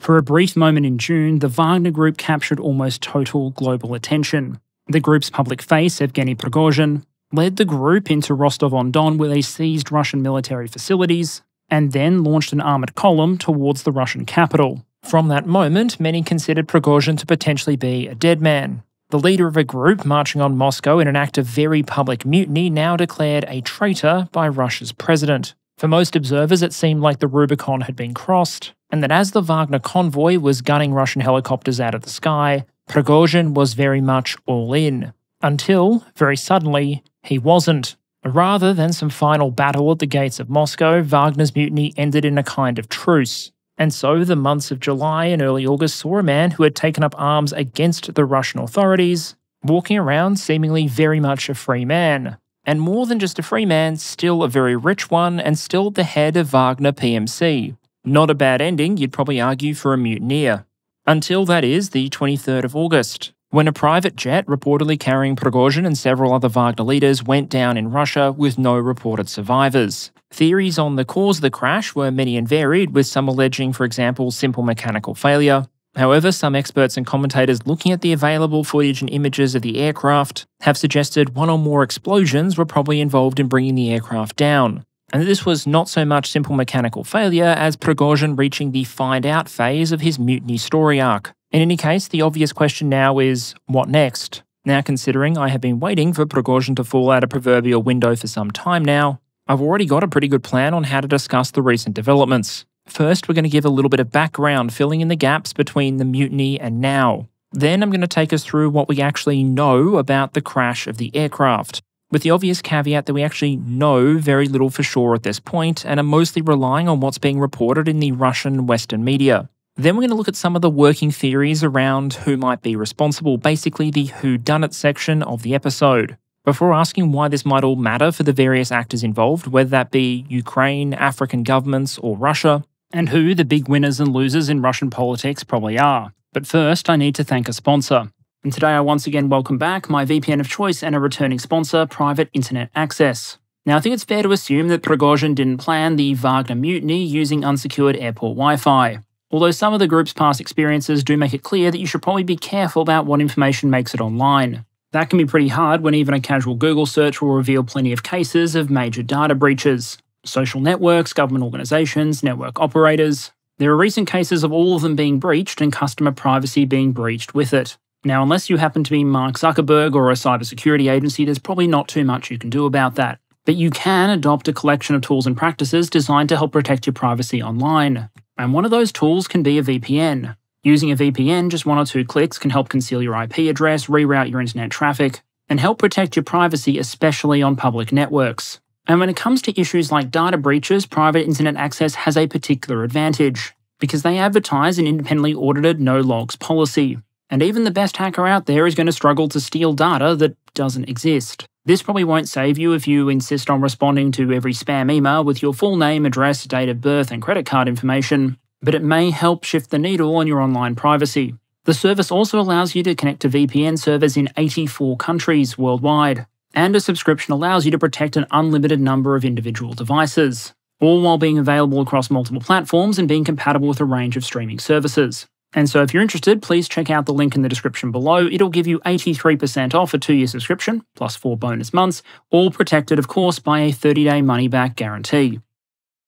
For a brief moment in June, the Wagner Group captured almost total global attention. The group's public face, Yevgeny Prigozhin, led the group into Rostov-on-Don where they seized Russian military facilities, and then launched an armoured column towards the Russian capital. From that moment, many considered Prigozhin to potentially be a dead man. The leader of a group marching on Moscow in an act of very public mutiny now declared a traitor by Russia's president. For most observers, it seemed like the Rubicon had been crossed, and that as the Wagner convoy was gunning Russian helicopters out of the sky, Prigozhin was very much all in. Until, very suddenly, he wasn't. Rather than some final battle at the gates of Moscow, Wagner's mutiny ended in a kind of truce. And so the months of July and early August saw a man who had taken up arms against the Russian authorities, walking around seemingly very much a free man. And more than just a free man, still a very rich one, and still the head of Wagner PMC. Not a bad ending, you'd probably argue, for a mutineer. Until, that is, the 23rd of August, when a private jet reportedly carrying Prigozhin and several other Wagner leaders went down in Russia with no reported survivors. Theories on the cause of the crash were many and varied, with some alleging, for example, simple mechanical failure. However, some experts and commentators looking at the available footage and images of the aircraft have suggested one or more explosions were probably involved in bringing the aircraft down. And this was not so much simple mechanical failure as Prigozhin reaching the find out phase of his mutiny story arc. In any case, the obvious question now is, what next? Now, considering I have been waiting for Prigozhin to fall out a proverbial window for some time now, I've already got a pretty good plan on how to discuss the recent developments. First, we're going to give a little bit of background, filling in the gaps between the mutiny and now. Then I'm going to take us through what we actually know about the crash of the aircraft, with the obvious caveat that we actually know very little for sure at this point and are mostly relying on what's being reported in the Russian Western media. Then we're going to look at some of the working theories around who might be responsible, basically the whodunit section of the episode, before asking why this might all matter for the various actors involved, whether that be Ukraine, African governments, or Russia, and who the big winners and losers in Russian politics probably are. But first, I need to thank a sponsor. And today I once again welcome back my VPN of choice and a returning sponsor, Private Internet Access. Now, I think it's fair to assume that Prigozhin didn't plan the Wagner mutiny using unsecured airport Wi-Fi. Although some of the group's past experiences do make it clear that you should probably be careful about what information makes it online. That can be pretty hard when even a casual Google search will reveal plenty of cases of major data breaches. Social networks, government organizations, network operators. There are recent cases of all of them being breached and customer privacy being breached with it. Now, unless you happen to be Mark Zuckerberg or a cybersecurity agency, there's probably not too much you can do about that. But you can adopt a collection of tools and practices designed to help protect your privacy online. And one of those tools can be a VPN. Using a VPN, just 1 or 2 clicks can help conceal your IP address, reroute your internet traffic, and help protect your privacy, especially on public networks. And when it comes to issues like data breaches, Private Internet Access has a particular advantage, because they advertise an independently audited no-logs policy. And even the best hacker out there is going to struggle to steal data that doesn't exist. This probably won't save you if you insist on responding to every spam email with your full name, address, date of birth, and credit card information, but it may help shift the needle on your online privacy. The service also allows you to connect to VPN servers in 84 countries worldwide, and a subscription allows you to protect an unlimited number of individual devices, all while being available across multiple platforms and being compatible with a range of streaming services. And so if you're interested, please check out the link in the description below. It'll give you 83% off a 2-year subscription, plus 4 bonus months, all protected, of course, by a 30-day money-back guarantee.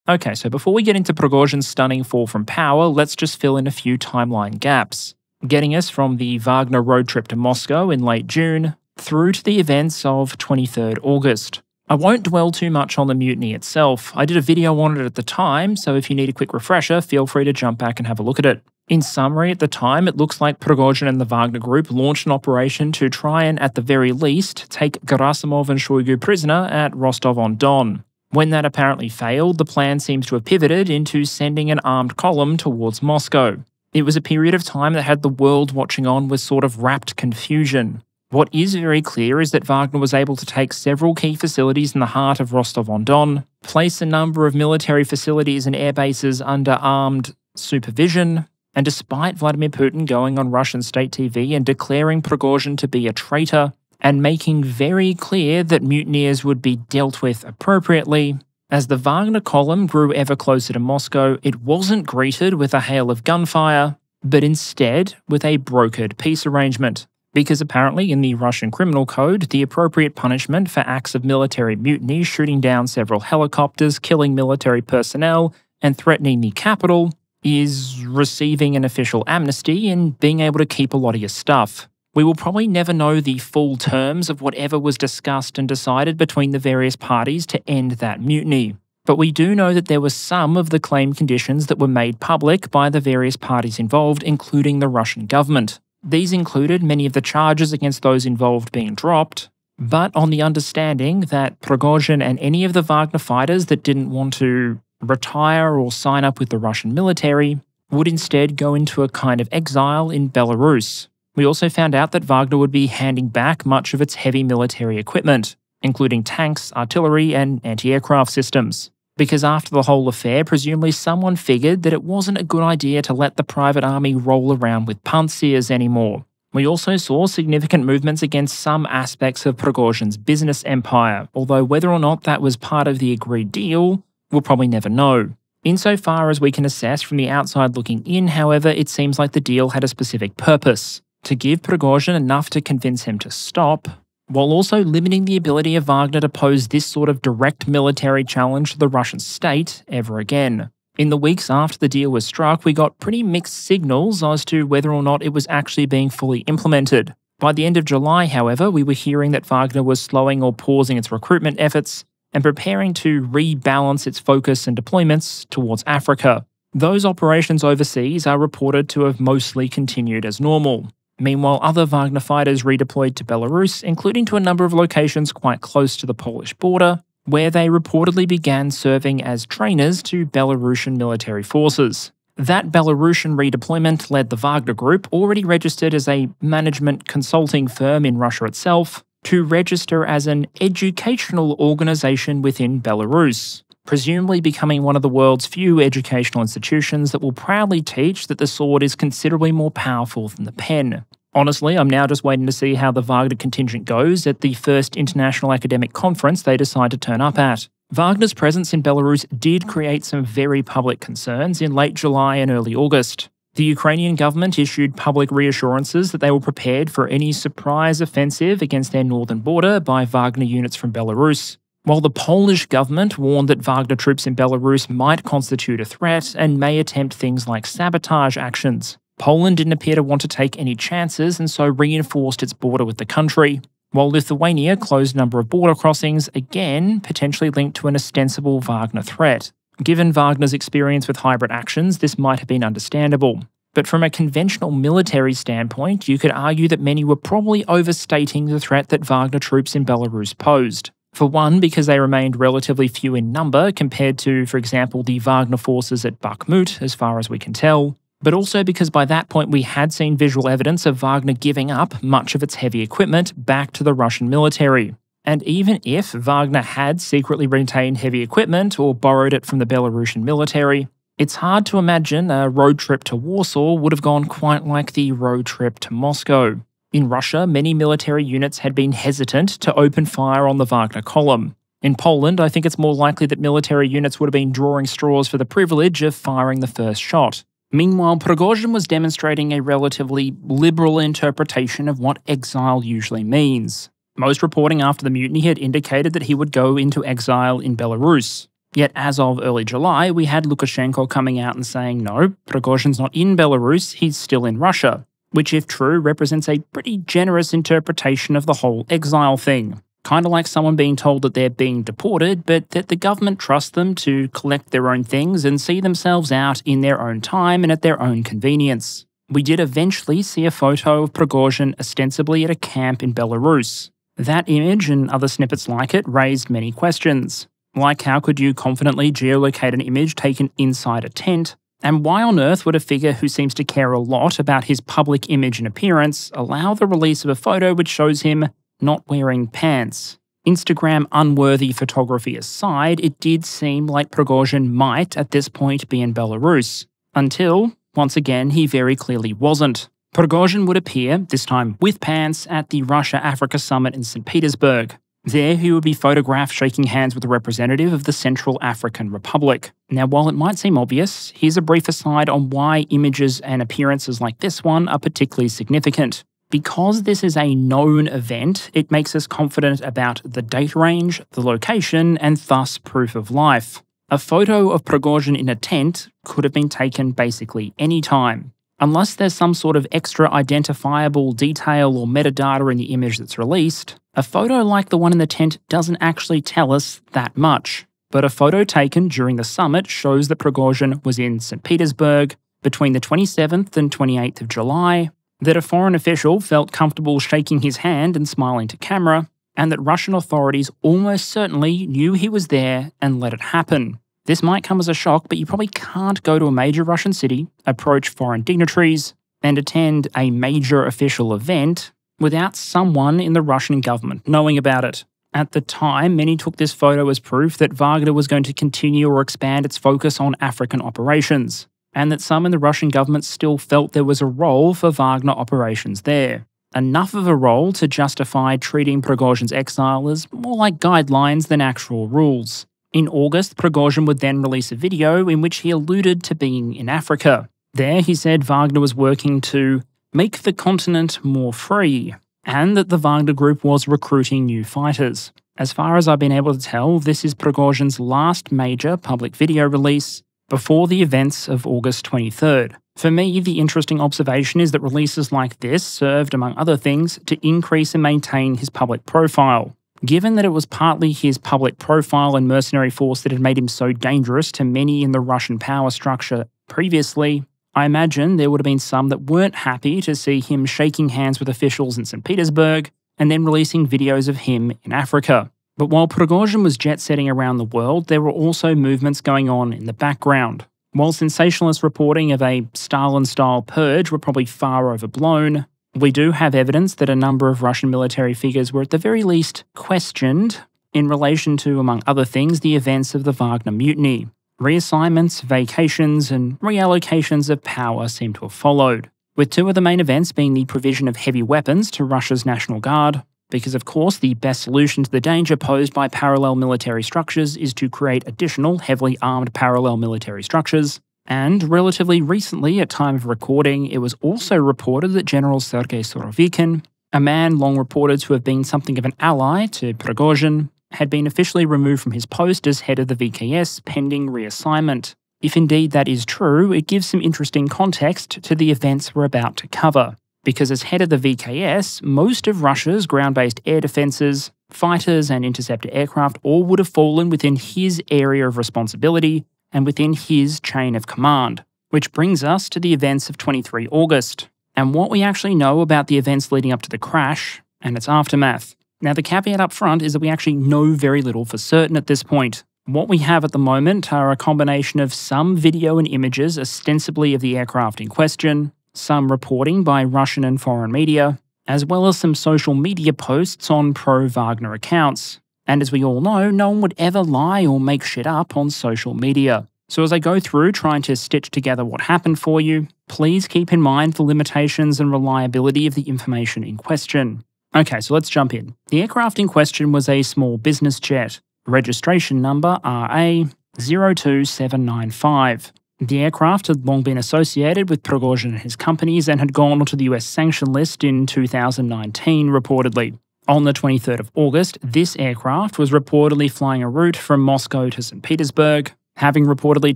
Okay, so before we get into Prigozhin's stunning fall from power, let's just fill in a few timeline gaps, getting us from the Wagner road trip to Moscow in late June through to the events of 23rd August. I won't dwell too much on the mutiny itself. I did a video on it at the time, so if you need a quick refresher, feel free to jump back and have a look at it. In summary, at the time, it looks like Prigozhin and the Wagner Group launched an operation to try and, at the very least, take Gerasimov and Shoigu prisoner at Rostov-on-Don. When that apparently failed, the plan seems to have pivoted into sending an armed column towards Moscow. It was a period of time that had the world watching on with sort of rapt confusion. What is very clear is that Wagner was able to take several key facilities in the heart of Rostov-on-Don, place a number of military facilities and air bases under armed supervision, and despite Vladimir Putin going on Russian state TV and declaring Prigozhin to be a traitor, and making very clear that mutineers would be dealt with appropriately, As the Wagner column grew ever closer to Moscow, it wasn't greeted with a hail of gunfire, but instead with a brokered peace arrangement. Because apparently in the Russian criminal code, the appropriate punishment for acts of military mutiny, shooting down several helicopters, killing military personnel, and threatening the capital, is receiving an official amnesty and being able to keep a lot of your stuff. We will probably never know the full terms of whatever was discussed and decided between the various parties to end that mutiny. But we do know that there were some of the claimed conditions that were made public by the various parties involved, including the Russian government. These included many of the charges against those involved being dropped, but on the understanding that Prigozhin and any of the Wagner fighters that didn't want to retire or sign up with the Russian military would instead go into a kind of exile in Belarus. We also found out that Wagner would be handing back much of its heavy military equipment, including tanks, artillery, and anti-aircraft systems. Because after the whole affair, presumably someone figured that it wasn't a good idea to let the private army roll around with pantsirs anymore. We also saw significant movements against some aspects of Prigozhin's business empire, although whether or not that was part of the agreed deal, we'll probably never know. Insofar as we can assess from the outside looking in, however, it seems like the deal had a specific purpose: to give Prigozhin enough to convince him to stop, while also limiting the ability of Wagner to pose this sort of direct military challenge to the Russian state ever again. In the weeks after the deal was struck, we got pretty mixed signals as to whether or not it was actually being fully implemented. By the end of July, however, we were hearing that Wagner was slowing or pausing its recruitment efforts and preparing to rebalance its focus and deployments towards Africa. Those operations overseas are reported to have mostly continued as normal. Meanwhile, other Wagner fighters redeployed to Belarus, including to a number of locations quite close to the Polish border, where they reportedly began serving as trainers to Belarusian military forces. That Belarusian redeployment led the Wagner Group, already registered as a management consulting firm in Russia itself, to register as an educational organization within Belarus, presumably becoming one of the world's few educational institutions that will proudly teach that the sword is considerably more powerful than the pen. Honestly, I'm now just waiting to see how the Wagner contingent goes at the first international academic conference they decide to turn up at. Wagner's presence in Belarus did create some very public concerns in late July and early August. The Ukrainian government issued public reassurances that they were prepared for any surprise offensive against their northern border by Wagner units from Belarus, while the Polish government warned that Wagner troops in Belarus might constitute a threat and may attempt things like sabotage actions. Poland didn't appear to want to take any chances and so reinforced its border with the country, while Lithuania closed a number of border crossings, again potentially linked to an ostensible Wagner threat. Given Wagner's experience with hybrid actions, this might have been understandable. But from a conventional military standpoint, you could argue that many were probably overstating the threat that Wagner troops in Belarus posed. For one, because they remained relatively few in number compared to, for example, the Wagner forces at Bakhmut, as far as we can tell, but also because by that point we had seen visual evidence of Wagner giving up much of its heavy equipment back to the Russian military. And even if Wagner had secretly retained heavy equipment or borrowed it from the Belarusian military, it's hard to imagine a road trip to Warsaw would have gone quite like the road trip to Moscow. In Russia, many military units had been hesitant to open fire on the Wagner column. In Poland, I think it's more likely that military units would have been drawing straws for the privilege of firing the first shot. Meanwhile, Prigozhin was demonstrating a relatively liberal interpretation of what exile usually means. Most reporting after the mutiny had indicated that he would go into exile in Belarus. Yet as of early July, we had Lukashenko coming out and saying, no, Prigozhin's not in Belarus, he's still in Russia, which if true represents a pretty generous interpretation of the whole exile thing. Kind of like someone being told that they're being deported, but that the government trusts them to collect their own things and see themselves out in their own time and at their own convenience. We did eventually see a photo of Prigozhin ostensibly at a camp in Belarus. That image and other snippets like it raised many questions. Like how could you confidently geolocate an image taken inside a tent? And why on earth would a figure who seems to care a lot about his public image and appearance allow the release of a photo which shows him not wearing pants? Instagram unworthy photography aside, it did seem like Prigozhin might at this point be in Belarus. Until, once again, he very clearly wasn't. Prigozhin would appear, this time with pants, at the Russia-Africa summit in St. Petersburg. There, he would be photographed shaking hands with a representative of the Central African Republic. Now, while it might seem obvious, here's a brief aside on why images and appearances like this one are particularly significant. Because this is a known event, it makes us confident about the date range, the location, and thus proof of life. A photo of Prigozhin in a tent could have been taken basically any time. Unless there's some sort of extra identifiable detail or metadata in the image that's released, a photo like the one in the tent doesn't actually tell us that much. But a photo taken during the summit shows that Prigozhin was in St. Petersburg between the 27th and 28th of July, that a foreign official felt comfortable shaking his hand and smiling to camera, and that Russian authorities almost certainly knew he was there and let it happen. This might come as a shock, but you probably can't go to a major Russian city, approach foreign dignitaries, and attend a major official event without someone in the Russian government knowing about it. At the time, many took this photo as proof that Wagner was going to continue or expand its focus on African operations, and that some in the Russian government still felt there was a role for Wagner operations there. Enough of a role to justify treating Prigozhin's exile as more like guidelines than actual rules. In August, Prigozhin would then release a video in which he alluded to being in Africa. There, he said Wagner was working to make the continent more free, and that the Wagner group was recruiting new fighters. As far as I've been able to tell, this is Prigozhin's last major public video release before the events of August 23rd. For me, the interesting observation is that releases like this served, among other things, to increase and maintain his public profile. Given that it was partly his public profile and mercenary force that had made him so dangerous to many in the Russian power structure previously, I imagine there would have been some that weren't happy to see him shaking hands with officials in St. Petersburg and then releasing videos of him in Africa. But while Prigozhin was jet-setting around the world, there were also movements going on in the background. While sensationalist reporting of a Stalin-style purge were probably far overblown, we do have evidence that a number of Russian military figures were at the very least questioned in relation to, among other things, the events of the Wagner mutiny. Reassignments, vacations, and reallocations of power seem to have followed, with two of the main events being the provision of heavy weapons to Russia's National Guard, because of course the best solution to the danger posed by parallel military structures is to create additional heavily armed parallel military structures. And relatively recently, at time of recording, it was also reported that General Sergei Surovikin, a man long reported to have been something of an ally to Prigozhin, had been officially removed from his post as head of the VKS pending reassignment. If indeed that is true, it gives some interesting context to the events we're about to cover, because as head of the VKS, most of Russia's ground-based air defences, fighters and interceptor aircraft all would have fallen within his area of responsibility and within his chain of command. Which brings us to the events of 23 August, and what we actually know about the events leading up to the crash and its aftermath. Now, the caveat up front is that we actually know very little for certain at this point. What we have at the moment are a combination of some video and images ostensibly of the aircraft in question, some reporting by Russian and foreign media, as well as some social media posts on pro-Wagner accounts. And as we all know, no one would ever lie or make shit up on social media. So as I go through trying to stitch together what happened for you, please keep in mind the limitations and reliability of the information in question. Okay, so let's jump in. The aircraft in question was a small business jet, registration number RA02795. The aircraft had long been associated with Prigozhin and his companies and had gone onto the US sanction list in 2019, reportedly. On the 23rd of August, this aircraft was reportedly flying a route from Moscow to St. Petersburg, having reportedly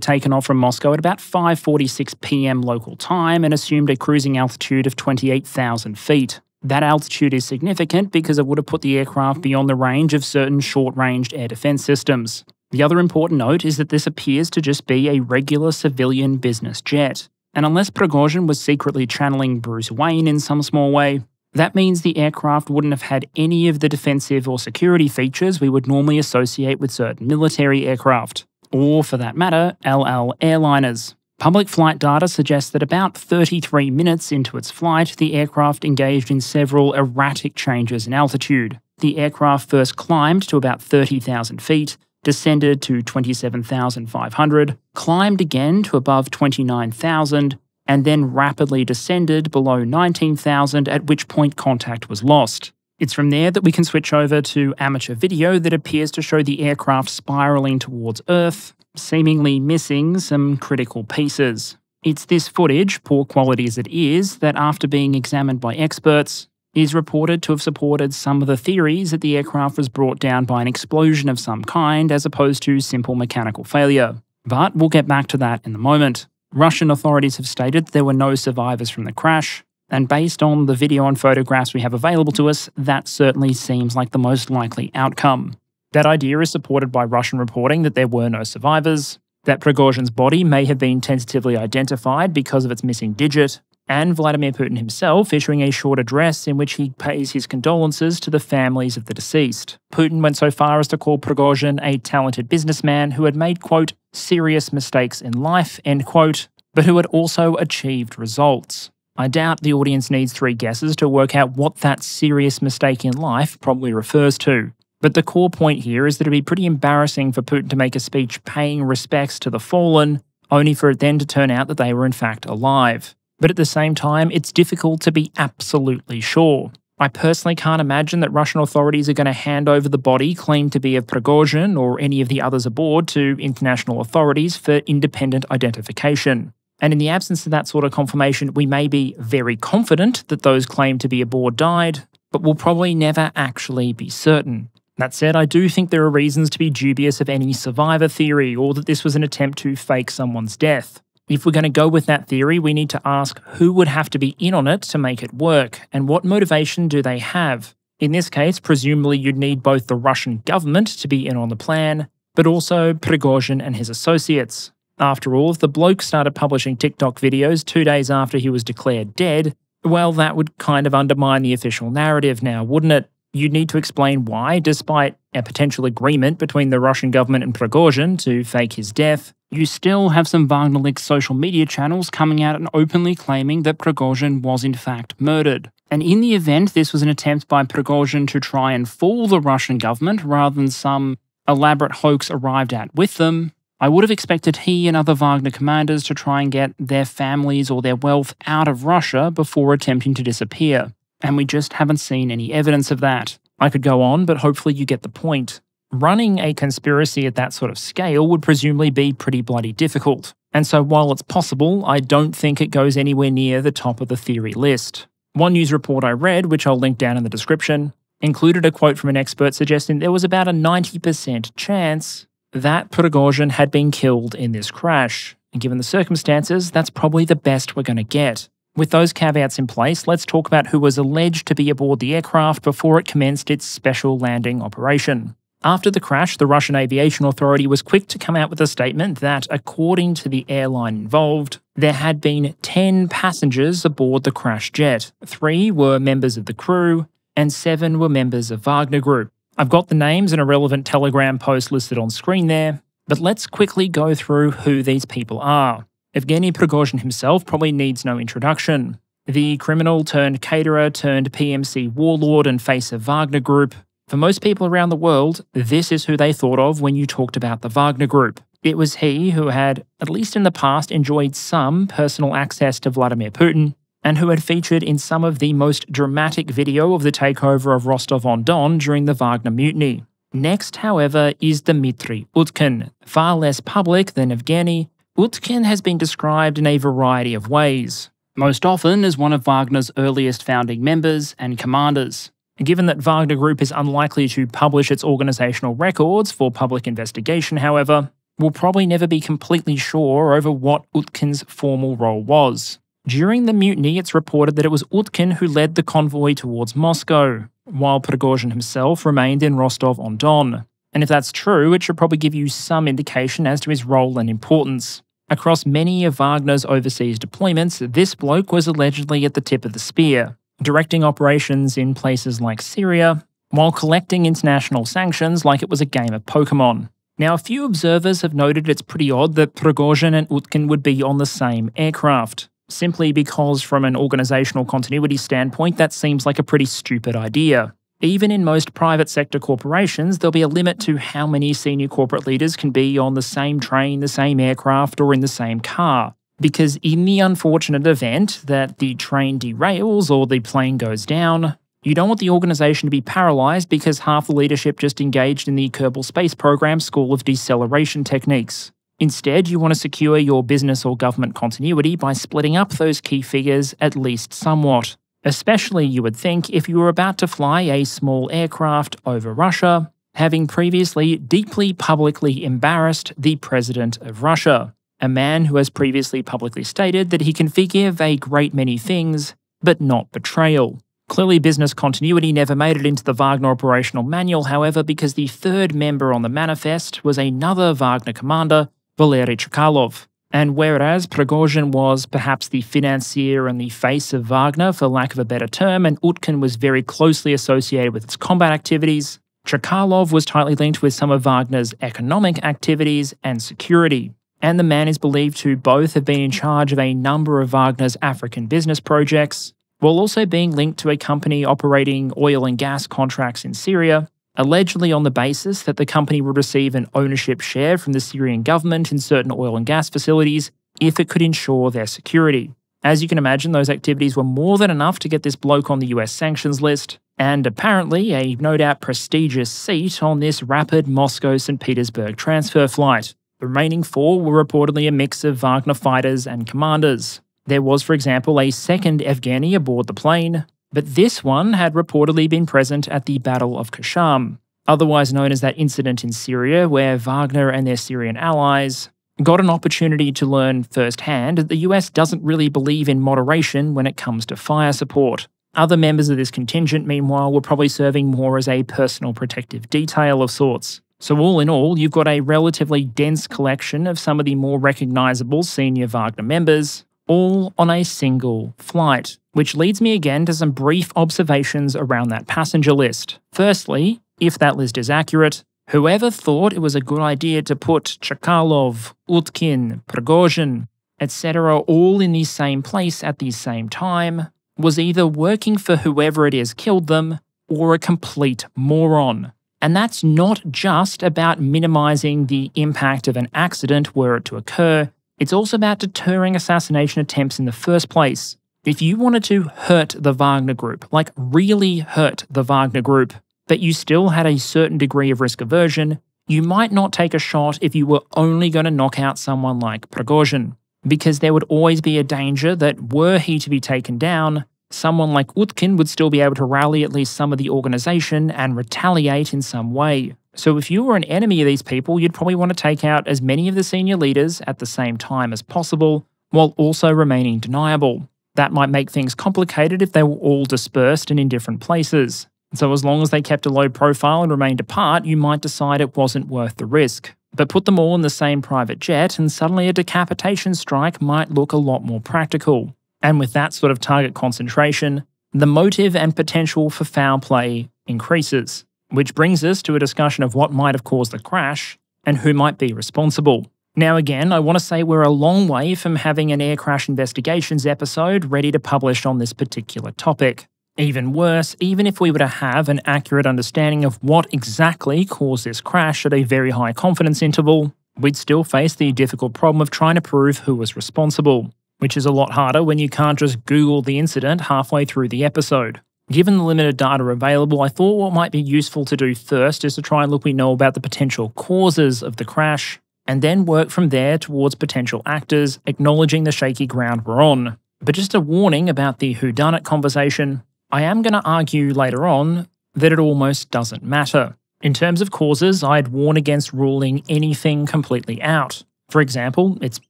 taken off from Moscow at about 5:46 p.m. local time and assumed a cruising altitude of 28,000 feet. That altitude is significant because it would have put the aircraft beyond the range of certain short-ranged air defense systems. The other important note is that this appears to just be a regular civilian business jet, and unless Prigozhin was secretly channeling Bruce Wayne in some small way, that means the aircraft wouldn't have had any of the defensive or security features we would normally associate with certain military aircraft, or for that matter, El Al airliners. Public flight data suggests that about 33 minutes into its flight, the aircraft engaged in several erratic changes in altitude. The aircraft first climbed to about 30,000 feet, descended to 27,500, climbed again to above 29,000, and then rapidly descended below 19,000, at which point contact was lost. It's from there that we can switch over to amateur video that appears to show the aircraft spiralling towards Earth, seemingly missing some critical pieces. It's this footage, poor quality as it is, that after being examined by experts, is reported to have supported some of the theories that the aircraft was brought down by an explosion of some kind as opposed to simple mechanical failure. But we'll get back to that in a moment. Russian authorities have stated there were no survivors from the crash, and based on the video and photographs we have available to us, that certainly seems like the most likely outcome. That idea is supported by Russian reporting that there were no survivors, that Prigozhin's body may have been tentatively identified because of its missing digit, and Vladimir Putin himself issuing a short address in which he pays his condolences to the families of the deceased. Putin went so far as to call Prigozhin a talented businessman who had made, quote, serious mistakes in life, end quote, but who had also achieved results. I doubt the audience needs 3 guesses to work out what that serious mistake in life probably refers to. But the core point here is that it would be pretty embarrassing for Putin to make a speech paying respects to the fallen, only for it then to turn out that they were in fact alive. But at the same time, it's difficult to be absolutely sure. I personally can't imagine that Russian authorities are going to hand over the body claimed to be of Prigozhin or any of the others aboard to international authorities for independent identification. And in the absence of that sort of confirmation, we may be very confident that those claimed to be aboard died, but we'll probably never actually be certain. That said, I do think there are reasons to be dubious of any survivor theory or that this was an attempt to fake someone's death. If we're going to go with that theory, we need to ask who would have to be in on it to make it work, and what motivation do they have? In this case, presumably you'd need both the Russian government to be in on the plan, but also Prigozhin and his associates. After all, if the bloke started publishing TikTok videos 2 days after he was declared dead, well, that would kind of undermine the official narrative now, wouldn't it? You'd need to explain why, despite a potential agreement between the Russian government and Prigozhin to fake his death, you still have some Wagner-linked social media channels coming out and openly claiming that Prigozhin was in fact murdered. And in the event this was an attempt by Prigozhin to try and fool the Russian government rather than some elaborate hoax arrived at with them, I would have expected he and other Wagner commanders to try and get their families or their wealth out of Russia before attempting to disappear. And we just haven't seen any evidence of that. I could go on, but hopefully you get the point. Running a conspiracy at that sort of scale would presumably be pretty bloody difficult. And so while it's possible, I don't think it goes anywhere near the top of the theory list. One news report I read, which I'll link down in the description, included a quote from an expert suggesting there was about a 90% chance that Prigozhin had been killed in this crash. And given the circumstances, that's probably the best we're going to get. With those caveats in place, let's talk about who was alleged to be aboard the aircraft before it commenced its special landing operation. After the crash, the Russian Aviation Authority was quick to come out with a statement that, according to the airline involved, there had been 10 passengers aboard the crash jet. 3 were members of the crew, and 7 were members of Wagner Group. I've got the names and a relevant Telegram post listed on screen there, but let's quickly go through who these people are. Yevgeny Prigozhin himself probably needs no introduction. The criminal turned caterer turned PMC warlord and face of Wagner Group. For most people around the world, this is who they thought of when you talked about the Wagner Group. It was he who had, at least in the past, enjoyed some personal access to Vladimir Putin, and who had featured in some of the most dramatic video of the takeover of Rostov-on-Don during the Wagner mutiny. Next, however, is Dmitry Utkin. Far less public than Yevgeny, Utkin has been described in a variety of ways, most often as one of Wagner's earliest founding members and commanders. Given that Wagner Group is unlikely to publish its organizational records for public investigation, however, we'll probably never be completely sure over what Utkin's formal role was. During the mutiny, it's reported that it was Utkin who led the convoy towards Moscow, while Prigozhin himself remained in Rostov-on-Don. And if that's true, it should probably give you some indication as to his role and importance. Across many of Wagner's overseas deployments, this bloke was allegedly at the tip of the spear, directing operations in places like Syria, while collecting international sanctions like it was a game of Pokemon. Now, a few observers have noted it's pretty odd that Prigozhin and Utkin would be on the same aircraft, simply because from an organizational continuity standpoint, that seems like a pretty stupid idea. Even in most private sector corporations, there'll be a limit to how many senior corporate leaders can be on the same train, the same aircraft, or in the same car. Because in the unfortunate event that the train derails or the plane goes down, You don't want the organization to be paralyzed because half the leadership just engaged in the Kerbal Space Program's School of Deceleration techniques. Instead, you want to secure your business or government continuity by splitting up those key figures at least somewhat. Especially, you would think, if you were about to fly a small aircraft over Russia, having previously deeply publicly embarrassed the President of Russia, a man who has previously publicly stated that he can forgive a great many things, but not betrayal. Clearly, business continuity never made it into the Wagner operational manual, however, because the third member on the manifest was another Wagner commander, Valery Chkalov. And whereas Prigozhin was perhaps the financier and the face of Wagner, for lack of a better term, and Utkin was very closely associated with its combat activities, Chkalov was tightly linked with some of Wagner's economic activities and security. And the man is believed to both have been in charge of a number of Wagner's African business projects, while also being linked to a company operating oil and gas contracts in Syria, allegedly on the basis that the company would receive an ownership share from the Syrian government in certain oil and gas facilities if it could ensure their security. As you can imagine, those activities were more than enough to get this bloke on the US sanctions list, and apparently a no doubt prestigious seat on this rapid Moscow-St. Petersburg transfer flight. The remaining 4 were reportedly a mix of Wagner fighters and commanders. There was, for example, a second Yevgeny aboard the plane, but this one had reportedly been present at the Battle of Kasham, otherwise known as that incident in Syria where Wagner and their Syrian allies got an opportunity to learn firsthand that the US doesn't really believe in moderation when it comes to fire support. Other members of this contingent, meanwhile, were probably serving more as a personal protective detail of sorts. So all in all, you've got a relatively dense collection of some of the more recognisable senior Wagner members, all on a single flight, which leads me again to some brief observations around that passenger list. Firstly, if that list is accurate, whoever thought it was a good idea to put Chkalov, Utkin, Prigozhin, etc. all in the same place at the same time was either working for whoever it is killed them or a complete moron. And that's not just about minimising the impact of an accident were it to occur, it's also about deterring assassination attempts in the first place. If you wanted to hurt the Wagner Group, like really hurt the Wagner Group, but you still had a certain degree of risk aversion, you might not take a shot if you were only going to knock out someone like Prigozhin, because there would always be a danger that were he to be taken down, someone like Utkin would still be able to rally at least some of the organization and retaliate in some way. So if you were an enemy of these people, you'd probably want to take out as many of the senior leaders at the same time as possible, while also remaining deniable. That might make things complicated if they were all dispersed and in different places. So as long as they kept a low profile and remained apart, you might decide it wasn't worth the risk. But put them all in the same private jet and suddenly a decapitation strike might look a lot more practical. And with that sort of target concentration, the motive and potential for foul play increases. Which brings us to a discussion of what might have caused the crash and who might be responsible. Now again, I want to say we're a long way from having an air crash investigations episode ready to publish on this particular topic. Even worse, even if we were to have an accurate understanding of what exactly caused this crash at a very high confidence interval, we'd still face the difficult problem of trying to prove who was responsible, which is a lot harder when you can't just Google the incident halfway through the episode. Given the limited data available, I thought what might be useful to do first is to try and look what we know about the potential causes of the crash, and then work from there towards potential actors, acknowledging the shaky ground we're on. But just a warning about the whodunit conversation, I am going to argue later on that it almost doesn't matter. In terms of causes, I'd warn against ruling anything completely out. For example, it's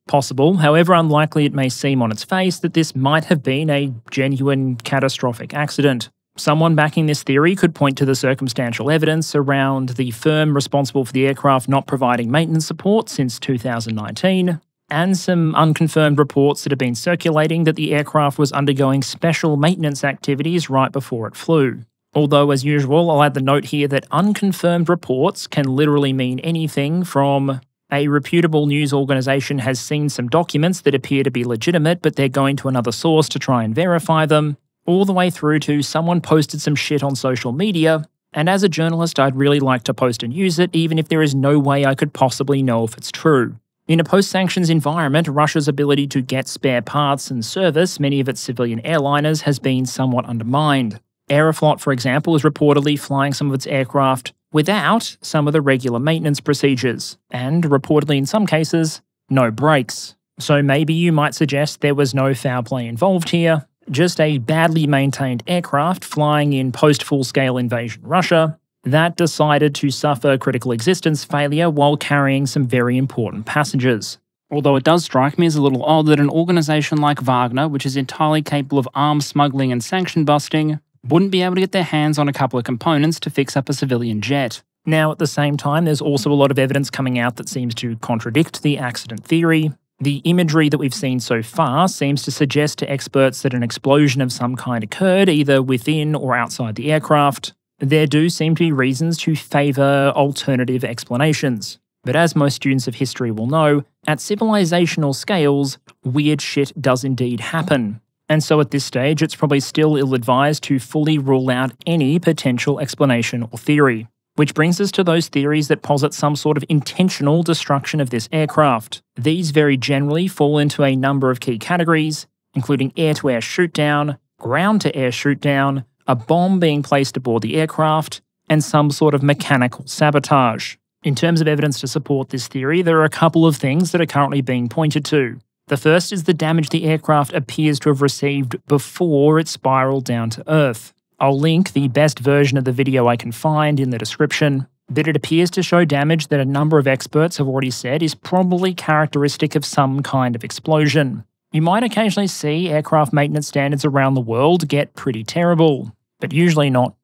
possible, however unlikely it may seem on its face, that this might have been a genuine catastrophic accident. Someone backing this theory could point to the circumstantial evidence around the firm responsible for the aircraft not providing maintenance support since 2019, and some unconfirmed reports that have been circulating that the aircraft was undergoing special maintenance activities right before it flew. Although, as usual, I'll add the note here that unconfirmed reports can literally mean anything from a reputable news organisation has seen some documents that appear to be legitimate, but they're going to another source to try and verify them, all the way through to someone posted some shit on social media, and as a journalist I'd really like to post and use it even if there is no way I could possibly know if it's true. In a post-sanctions environment, Russia's ability to get spare parts and service many of its civilian airliners has been somewhat undermined. Aeroflot, for example, is reportedly flying some of its aircraft without some of the regular maintenance procedures, and reportedly in some cases, no brakes. So maybe you might suggest there was no foul play involved here, just a badly maintained aircraft flying in post-full-scale invasion Russia that decided to suffer critical existence failure while carrying some very important passengers. Although it does strike me as a little odd that an organisation like Wagner, which is entirely capable of arms smuggling and sanction busting, wouldn't be able to get their hands on a couple of components to fix up a civilian jet. Now, at the same time, there's also a lot of evidence coming out that seems to contradict the accident theory. The imagery that we've seen so far seems to suggest to experts that an explosion of some kind occurred either within or outside the aircraft. There do seem to be reasons to favour alternative explanations. But as most students of history will know, at civilizational scales, weird shit does indeed happen. And so at this stage, it's probably still ill-advised to fully rule out any potential explanation or theory. Which brings us to those theories that posit some sort of intentional destruction of this aircraft. These very generally fall into a number of key categories, including air-to-air shoot-down, ground-to-air shoot-down, a bomb being placed aboard the aircraft, and some sort of mechanical sabotage. In terms of evidence to support this theory, there are a couple of things that are currently being pointed to. The first is the damage the aircraft appears to have received before it spiraled down to Earth. I'll link the best version of the video I can find in the description, but it appears to show damage that a number of experts have already said is probably characteristic of some kind of explosion. You might occasionally see aircraft maintenance standards around the world get pretty terrible, but usually not,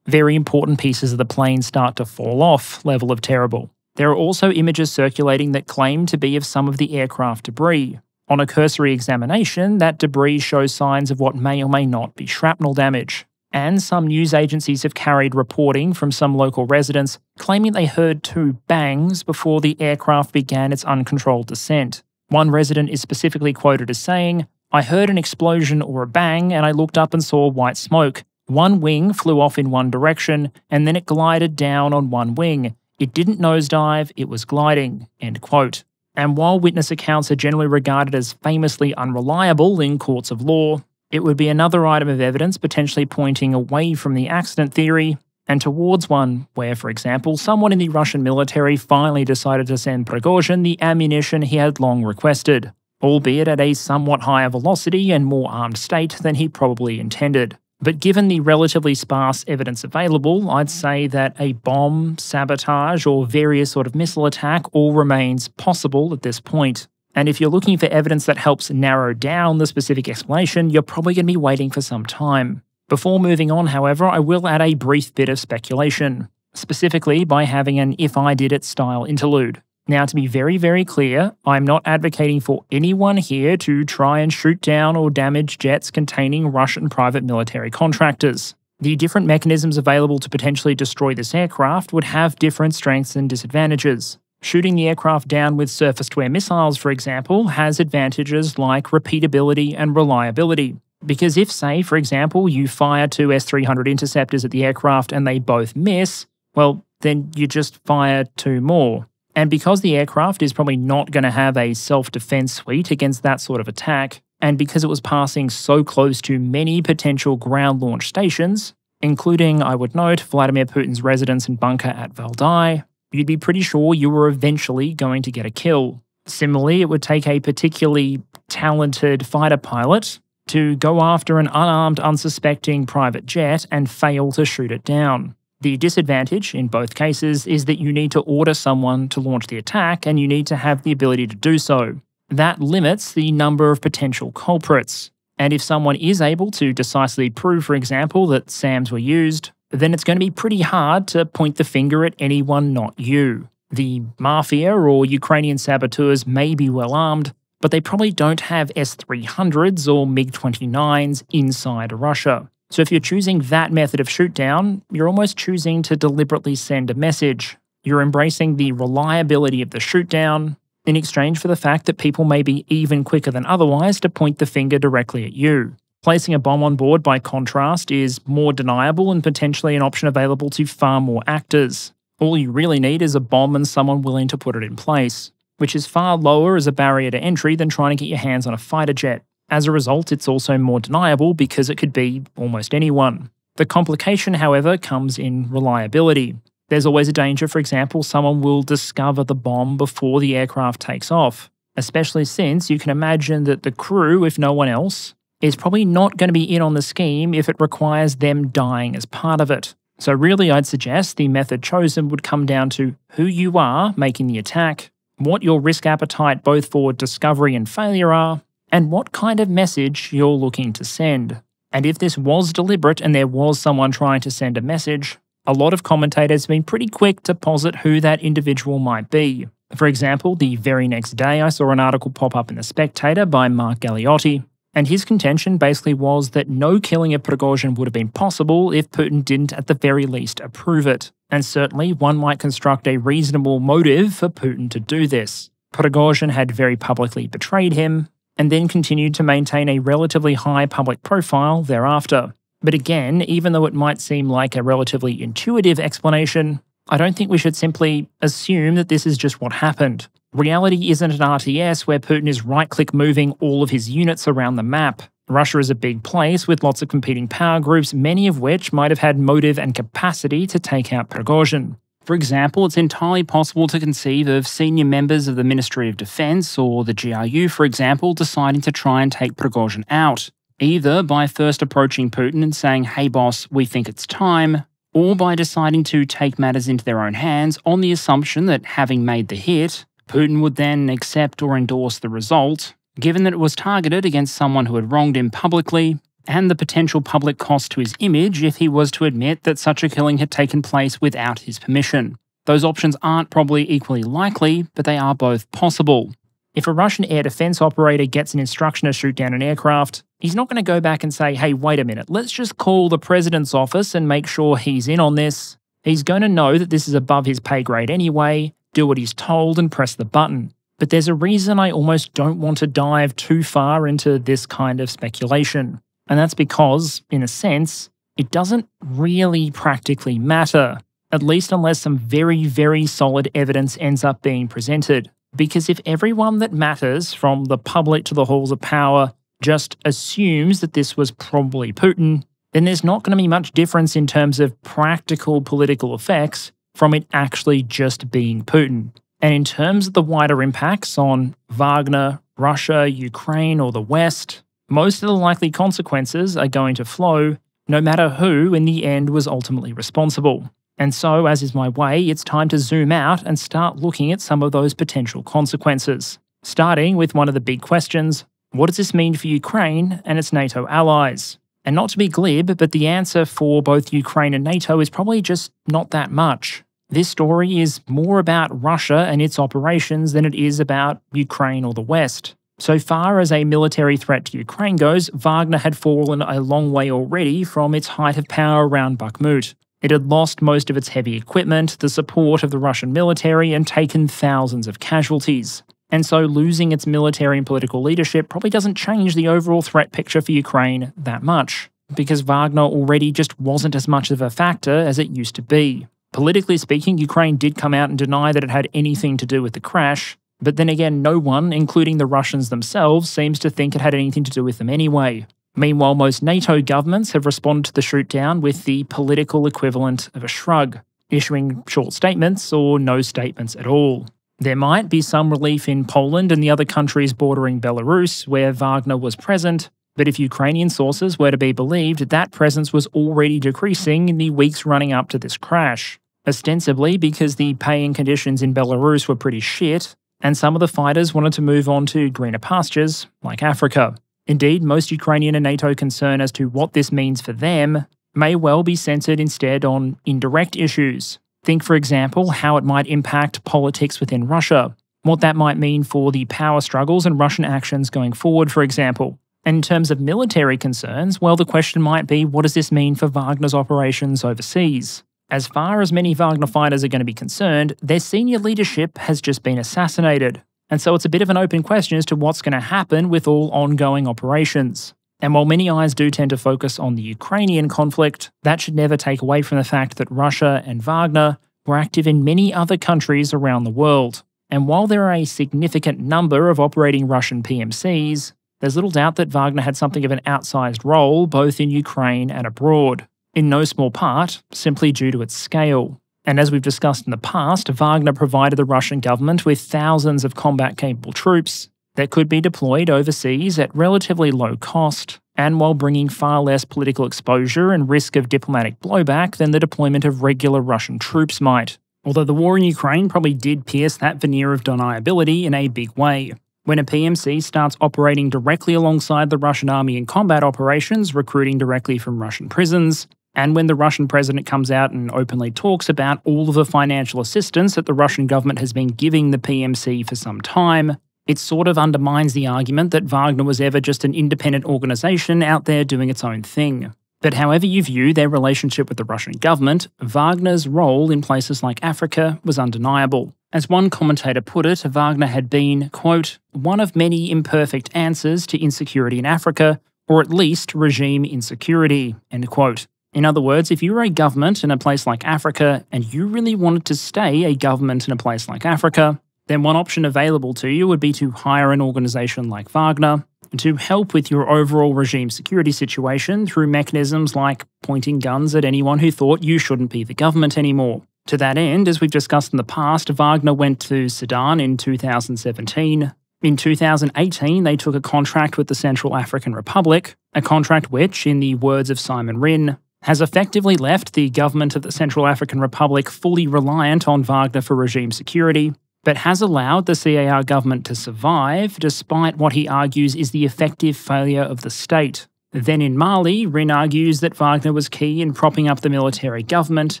very important pieces of the plane start to fall off level of terrible. There are also images circulating that claim to be of some of the aircraft debris. On a cursory examination, that debris shows signs of what may or may not be shrapnel damage. And some news agencies have carried reporting from some local residents claiming they heard 2 bangs before the aircraft began its uncontrolled descent. One resident is specifically quoted as saying, "I heard an explosion or a bang and I looked up and saw white smoke. One wing flew off in one direction and then it glided down on one wing. It didn't nosedive, it was gliding." End quote. And while witness accounts are generally regarded as famously unreliable in courts of law, it would be another item of evidence potentially pointing away from the accident theory and towards one where, for example, someone in the Russian military finally decided to send Prigozhin the ammunition he had long requested, albeit at a somewhat higher velocity and more armed state than he probably intended. But given the relatively sparse evidence available, I'd say that a bomb, sabotage, or various sort of missile attack all remains possible at this point. And if you're looking for evidence that helps narrow down the specific explanation, you're probably going to be waiting for some time. Before moving on, however, I will add a brief bit of speculation, specifically by having an if I did it style interlude. Now, to be very, very clear, I'm not advocating for anyone here to try and shoot down or damage jets containing Russian private military contractors. The different mechanisms available to potentially destroy this aircraft would have different strengths and disadvantages. Shooting the aircraft down with surface-to-air missiles, for example, has advantages like repeatability and reliability. Because if, say, for example, you fire 2 S-300 interceptors at the aircraft and they both miss, well, then you just fire 2 more. And because the aircraft is probably not going to have a self-defense suite against that sort of attack, and because it was passing so close to many potential ground launch stations, including, I would note, Vladimir Putin's residence and bunker at Valdai, you'd be pretty sure you were eventually going to get a kill. Similarly, it would take a particularly talented fighter pilot to go after an unarmed, unsuspecting private jet and fail to shoot it down. The disadvantage, in both cases, is that you need to order someone to launch the attack and you need to have the ability to do so. That limits the number of potential culprits. And if someone is able to decisively prove, for example, that SAMs were used, then it's going to be pretty hard to point the finger at anyone not you. The mafia or Ukrainian saboteurs may be well armed, but they probably don't have S-300s or MiG-29s inside Russia. So if you're choosing that method of shoot-down, you're almost choosing to deliberately send a message. You're embracing the reliability of the shoot-down in exchange for the fact that people may be even quicker than otherwise to point the finger directly at you. Placing a bomb on board, by contrast, is more deniable and potentially an option available to far more actors. All you really need is a bomb and someone willing to put it in place, which is far lower as a barrier to entry than trying to get your hands on a fighter jet. As a result, it's also more deniable because it could be almost anyone. The complication, however, comes in reliability. There's always a danger, for example, someone will discover the bomb before the aircraft takes off, especially since you can imagine that the crew, if no one else, is probably not going to be in on the scheme if it requires them dying as part of it. So really, I'd suggest the method chosen would come down to who you are making the attack, what your risk appetite both for discovery and failure are, and what kind of message you're looking to send. And if this was deliberate and there was someone trying to send a message, a lot of commentators have been pretty quick to posit who that individual might be. For example, the very next day I saw an article pop up in The Spectator by Mark Galeotti, and his contention basically was that no killing of Prigozhin would have been possible if Putin didn't at the very least approve it. And certainly one might construct a reasonable motive for Putin to do this. Prigozhin had very publicly betrayed him, and then continued to maintain a relatively high public profile thereafter. But again, even though it might seem like a relatively intuitive explanation, I don't think we should simply assume that this is just what happened. Reality isn't an RTS where Putin is right-click moving all of his units around the map. Russia is a big place with lots of competing power groups, many of which might have had motive and capacity to take out Prigozhin. For example, it's entirely possible to conceive of senior members of the Ministry of Defense or the GRU, for example, deciding to try and take Prigozhin out, either by first approaching Putin and saying, "Hey boss, we think it's time," or by deciding to take matters into their own hands on the assumption that having made the hit, Putin would then accept or endorse the result, given that it was targeted against someone who had wronged him publicly, and the potential public cost to his image if he was to admit that such a killing had taken place without his permission. Those options aren't probably equally likely, but they are both possible. If a Russian air defense operator gets an instruction to shoot down an aircraft, he's not going to go back and say, "Hey, wait a minute, let's just call the president's office and make sure he's in on this." He's going to know that this is above his pay grade anyway, do what he's told and press the button. But there's a reason I almost don't want to dive too far into this kind of speculation. And that's because, in a sense, it doesn't really practically matter, at least unless some very, very solid evidence ends up being presented. Because if everyone that matters, from the public to the halls of power, just assumes that this was probably Putin, then there's not going to be much difference in terms of practical political effects from it actually just being Putin. And in terms of the wider impacts on Wagner, Russia, Ukraine, or the West, most of the likely consequences are going to flow, no matter who in the end was ultimately responsible. And so, as is my way, it's time to zoom out and start looking at some of those potential consequences. Starting with one of the big questions: what does this mean for Ukraine and its NATO allies? And not to be glib, but the answer for both Ukraine and NATO is probably just not that much. This story is more about Russia and its operations than it is about Ukraine or the West. So far as a military threat to Ukraine goes, Wagner had fallen a long way already from its height of power around Bakhmut. It had lost most of its heavy equipment, the support of the Russian military, and taken thousands of casualties. And so losing its military and political leadership probably doesn't change the overall threat picture for Ukraine that much, because Wagner already just wasn't as much of a factor as it used to be. Politically speaking, Ukraine did come out and deny that it had anything to do with the crash, but then again, no one, including the Russians themselves, seems to think it had anything to do with them anyway. Meanwhile, most NATO governments have responded to the shootdown with the political equivalent of a shrug, issuing short statements or no statements at all. There might be some relief in Poland and the other countries bordering Belarus, where Wagner was present, but if Ukrainian sources were to be believed, that presence was already decreasing in the weeks running up to this crash, ostensibly because the paying conditions in Belarus were pretty shit, and some of the fighters wanted to move on to greener pastures, like Africa. Indeed, most Ukrainian and NATO concern as to what this means for them may well be centered instead on indirect issues. Think, for example, how it might impact politics within Russia, what that might mean for the power struggles and Russian actions going forward, for example. And in terms of military concerns, well, the question might be, what does this mean for Wagner's operations overseas? As far as many Wagner fighters are going to be concerned, their senior leadership has just been assassinated. And so it's a bit of an open question as to what's going to happen with all ongoing operations. And while many eyes do tend to focus on the Ukrainian conflict, that should never take away from the fact that Russia and Wagner were active in many other countries around the world. And while there are a significant number of operating Russian PMCs, there's little doubt that Wagner had something of an outsized role both in Ukraine and abroad, in no small part simply due to its scale. And as we've discussed in the past, Wagner provided the Russian government with thousands of combat-capable troops that could be deployed overseas at relatively low cost, and while bringing far less political exposure and risk of diplomatic blowback than the deployment of regular Russian troops might. Although the war in Ukraine probably did pierce that veneer of deniability in a big way. When a PMC starts operating directly alongside the Russian army in combat operations, recruiting directly from Russian prisons, and when the Russian president comes out and openly talks about all of the financial assistance that the Russian government has been giving the PMC for some time, it sort of undermines the argument that Wagner was ever just an independent organisation out there doing its own thing. But however you view their relationship with the Russian government, Wagner's role in places like Africa was undeniable. As one commentator put it, Wagner had been, quote, one of many imperfect answers to insecurity in Africa, or at least regime insecurity, end quote. In other words, if you were a government in a place like Africa and you really wanted to stay a government in a place like Africa, then one option available to you would be to hire an organisation like Wagner to help with your overall regime security situation through mechanisms like pointing guns at anyone who thought you shouldn't be the government anymore. To that end, as we've discussed in the past, Wagner went to Sudan in 2017. In 2018, they took a contract with the Central African Republic, a contract which, in the words of Simon Rinn, has effectively left the government of the Central African Republic fully reliant on Wagner for regime security, but has allowed the CAR government to survive despite what he argues is the effective failure of the state. Then in Mali, Rinn argues that Wagner was key in propping up the military government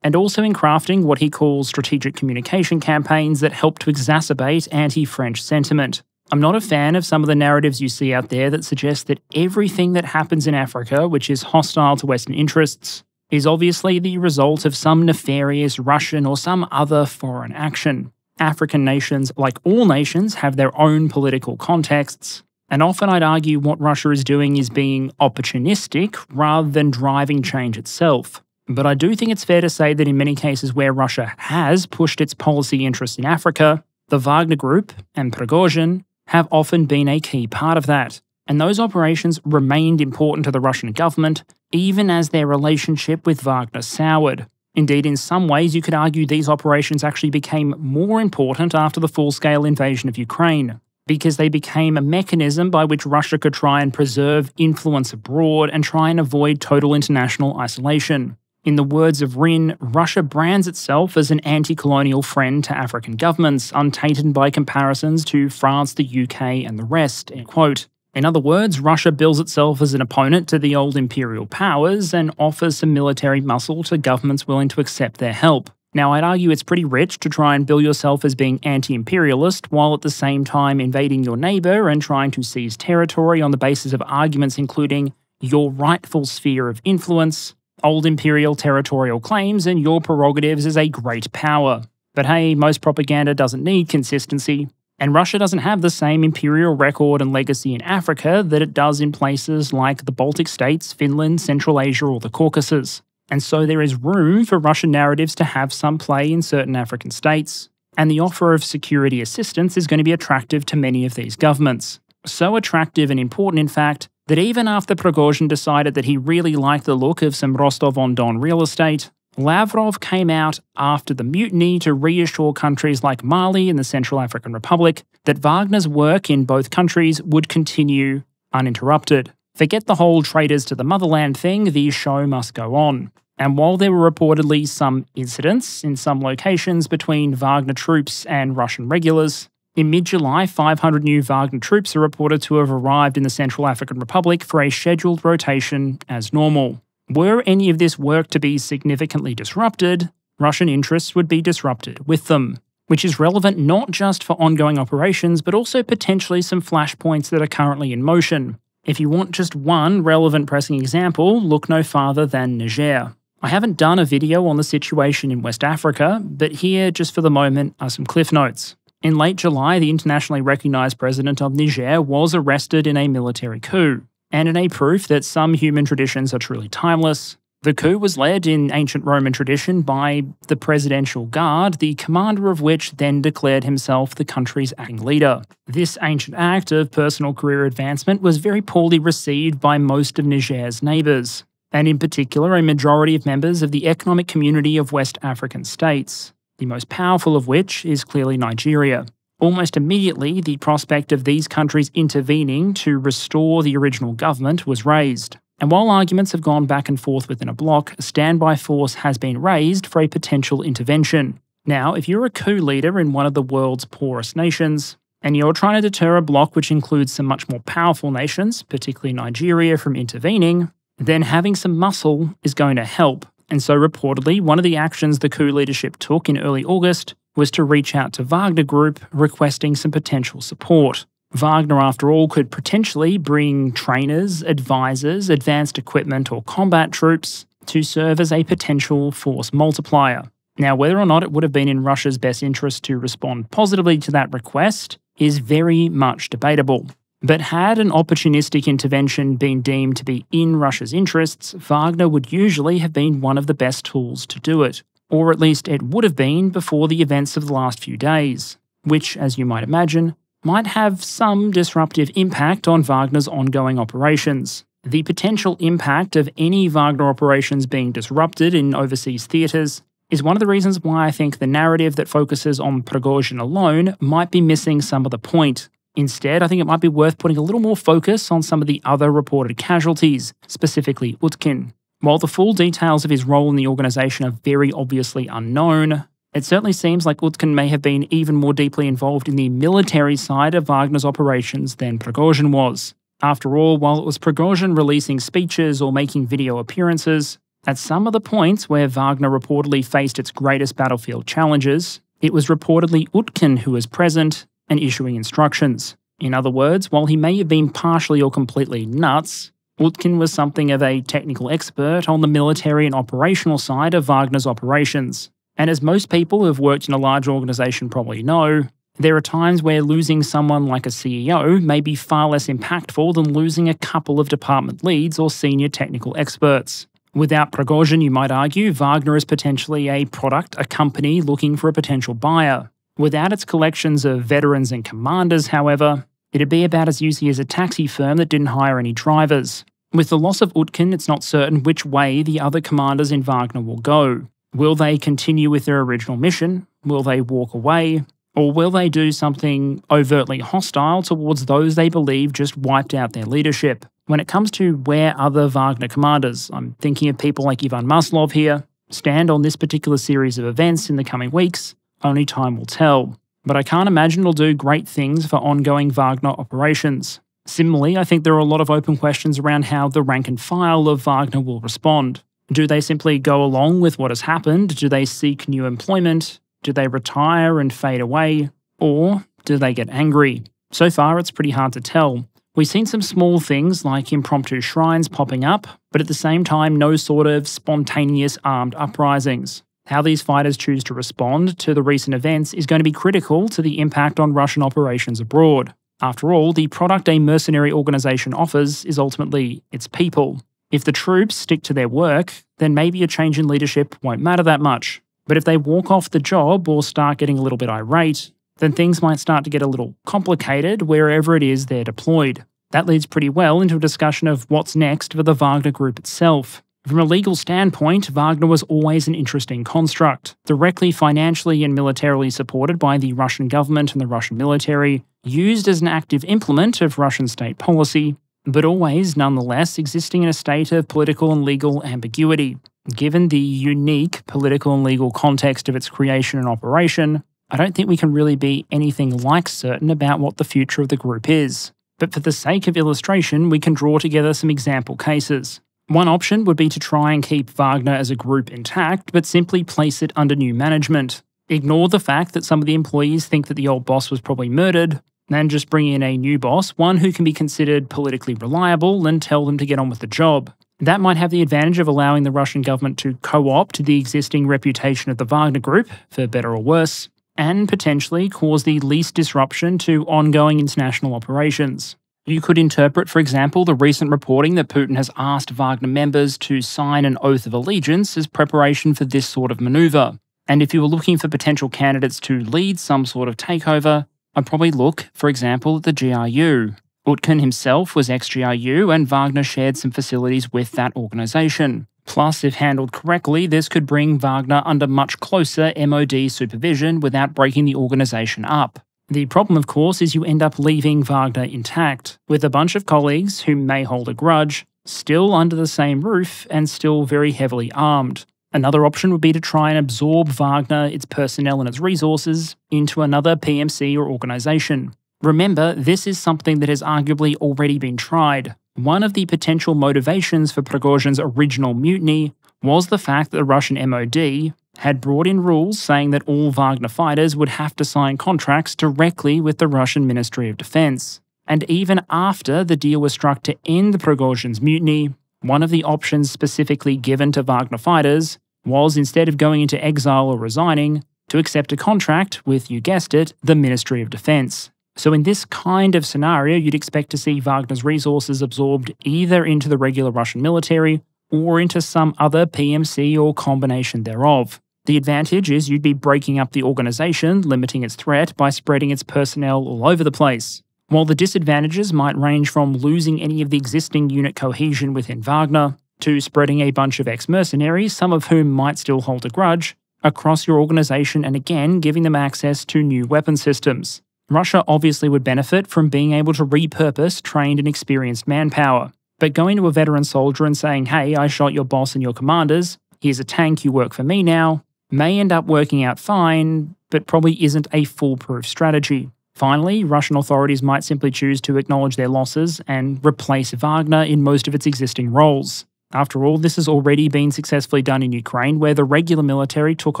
and also in crafting what he calls strategic communication campaigns that help to exacerbate anti-French sentiment. I'm not a fan of some of the narratives you see out there that suggest that everything that happens in Africa, which is hostile to Western interests, is obviously the result of some nefarious Russian or some other foreign action. African nations, like all nations, have their own political contexts, and often I'd argue what Russia is doing is being opportunistic rather than driving change itself. But I do think it's fair to say that in many cases where Russia has pushed its policy interests in Africa, the Wagner Group and Prigozhin have often been a key part of that. And those operations remained important to the Russian government, even as their relationship with Wagner soured. Indeed, in some ways, you could argue these operations actually became more important after the full-scale invasion of Ukraine, because they became a mechanism by which Russia could try and preserve influence abroad and try and avoid total international isolation. In the words of Rinn, Russia brands itself as an anti-colonial friend to African governments, untainted by comparisons to France, the UK, and the rest, end quote. In other words, Russia bills itself as an opponent to the old imperial powers and offers some military muscle to governments willing to accept their help. Now, I'd argue it's pretty rich to try and bill yourself as being anti-imperialist while at the same time invading your neighbour and trying to seize territory on the basis of arguments including your rightful sphere of influence, old imperial territorial claims, and your prerogatives as a great power. But hey, most propaganda doesn't need consistency. And Russia doesn't have the same imperial record and legacy in Africa that it does in places like the Baltic states, Finland, Central Asia, or the Caucasus. And so there is room for Russian narratives to have some play in certain African states. And the offer of security assistance is going to be attractive to many of these governments. So attractive and important, in fact, that even after Prigozhin decided that he really liked the look of some Rostov-on-Don real estate, Lavrov came out after the mutiny to reassure countries like Mali and the Central African Republic that Wagner's work in both countries would continue uninterrupted. Forget the whole traitors to the motherland thing, the show must go on. And while there were reportedly some incidents in some locations between Wagner troops and Russian regulars, in mid-July, 500 new Wagner troops are reported to have arrived in the Central African Republic for a scheduled rotation as normal. Were any of this work to be significantly disrupted, Russian interests would be disrupted with them, which is relevant not just for ongoing operations, but also potentially some flashpoints that are currently in motion. If you want just one relevant pressing example, look no farther than Niger. I haven't done a video on the situation in West Africa, but here, just for the moment, are some cliff notes. In late July, the internationally recognised president of Niger was arrested in a military coup. And in a proof that some human traditions are truly timeless, The coup was led in ancient Roman tradition by the Presidential Guard, the commander of which then declared himself the country's acting leader. This ancient act of personal career advancement was very poorly received by most of Niger's neighbours, and in particular a majority of members of the Economic Community of West African states, the most powerful of which is clearly Nigeria. Almost immediately, the prospect of these countries intervening to restore the original government was raised. And while arguments have gone back and forth within a bloc, a standby force has been raised for a potential intervention. Now, if you're a coup leader in one of the world's poorest nations, and you're trying to deter a bloc which includes some much more powerful nations, particularly Nigeria, from intervening, then having some muscle is going to help. And so reportedly, one of the actions the coup leadership took in early August was to reach out to Wagner Group requesting some potential support. Wagner, after all, could potentially bring trainers, advisors, advanced equipment or combat troops to serve as a potential force multiplier. Now, whether or not it would have been in Russia's best interest to respond positively to that request is very much debatable. But had an opportunistic intervention been deemed to be in Russia's interests, Wagner would usually have been one of the best tools to do it. Or at least it would have been before the events of the last few days, which, as you might imagine, might have some disruptive impact on Wagner's ongoing operations. The potential impact of any Wagner operations being disrupted in overseas theatres is one of the reasons why I think the narrative that focuses on Prigozhin alone might be missing some of the point. Instead, I think it might be worth putting a little more focus on some of the other reported casualties, specifically Utkin. While the full details of his role in the organisation are very obviously unknown, it certainly seems like Utkin may have been even more deeply involved in the military side of Wagner's operations than Prigozhin was. After all, while it was Prigozhin releasing speeches or making video appearances, at some of the points where Wagner reportedly faced its greatest battlefield challenges, it was reportedly Utkin who was present and issuing instructions. In other words, while he may have been partially or completely nuts, Utkin was something of a technical expert on the military and operational side of Wagner's operations. And as most people who have worked in a large organisation probably know, there are times where losing someone like a CEO may be far less impactful than losing a couple of department leads or senior technical experts. Without Prigozhin, you might argue, Wagner is potentially a product, a company looking for a potential buyer. Without its collections of veterans and commanders, however, it'd be about as easy as a taxi firm that didn't hire any drivers. With the loss of Utkin, it's not certain which way the other commanders in Wagner will go. Will they continue with their original mission? Will they walk away? Or will they do something overtly hostile towards those they believe just wiped out their leadership? When it comes to where other Wagner commanders, I'm thinking of people like Ivan Maslov here, stand on this particular series of events in the coming weeks, only time will tell. But I can't imagine it'll do great things for ongoing Wagner operations. Similarly, I think there are a lot of open questions around how the rank and file of Wagner will respond. Do they simply go along with what has happened? Do they seek new employment? Do they retire and fade away? Or do they get angry? So far, it's pretty hard to tell. We've seen some small things like impromptu shrines popping up, but at the same time, no sort of spontaneous armed uprisings. How these fighters choose to respond to the recent events is going to be critical to the impact on Russian operations abroad. After all, the product a mercenary organisation offers is ultimately its people. If the troops stick to their work, then maybe a change in leadership won't matter that much. But if they walk off the job or start getting a little bit irate, then things might start to get a little complicated wherever it is they're deployed. That leads pretty well into a discussion of what's next for the Wagner Group itself. From a legal standpoint, Wagner was always an interesting construct, directly financially and militarily supported by the Russian government and the Russian military, used as an active implement of Russian state policy, but always, nonetheless, existing in a state of political and legal ambiguity. Given the unique political and legal context of its creation and operation, I don't think we can really be anything like certain about what the future of the group is. But for the sake of illustration, we can draw together some example cases. One option would be to try and keep Wagner as a group intact, but simply place it under new management. Ignore the fact that some of the employees think that the old boss was probably murdered, and just bring in a new boss, one who can be considered politically reliable, and tell them to get on with the job. That might have the advantage of allowing the Russian government to co-opt the existing reputation of the Wagner Group, for better or worse, and potentially cause the least disruption to ongoing international operations. You could interpret, for example, the recent reporting that Putin has asked Wagner members to sign an oath of allegiance as preparation for this sort of maneuver. And if you were looking for potential candidates to lead some sort of takeover, I'd probably look, for example, at the GRU. Utkin himself was ex-GRU, and Wagner shared some facilities with that organisation. Plus, if handled correctly, this could bring Wagner under much closer MOD supervision without breaking the organisation up. The problem, of course, is you end up leaving Wagner intact, with a bunch of colleagues who may hold a grudge, still under the same roof and still very heavily armed. Another option would be to try and absorb Wagner, its personnel and its resources, into another PMC or organisation. Remember, this is something that has arguably already been tried. One of the potential motivations for Prigozhin's original mutiny was the fact that the Russian MOD had brought in rules saying that all Wagner fighters would have to sign contracts directly with the Russian Ministry of Defense. And even after the deal was struck to end Prigozhin's mutiny, one of the options specifically given to Wagner fighters was, instead of going into exile or resigning, to accept a contract with, you guessed it, the Ministry of Defense. So in this kind of scenario, you'd expect to see Wagner's resources absorbed either into the regular Russian military or into some other PMC or combination thereof. The advantage is you'd be breaking up the organisation, limiting its threat by spreading its personnel all over the place. While the disadvantages might range from losing any of the existing unit cohesion within Wagner, to spreading a bunch of ex-mercenaries, some of whom might still hold a grudge, across your organisation and again giving them access to new weapon systems. Russia obviously would benefit from being able to repurpose trained and experienced manpower, but going to a veteran soldier and saying, hey, I shot your boss and your commanders, here's a tank, you work for me now, may end up working out fine, but probably isn't a foolproof strategy. Finally, Russian authorities might simply choose to acknowledge their losses and replace Wagner in most of its existing roles. After all, this has already been successfully done in Ukraine, where the regular military took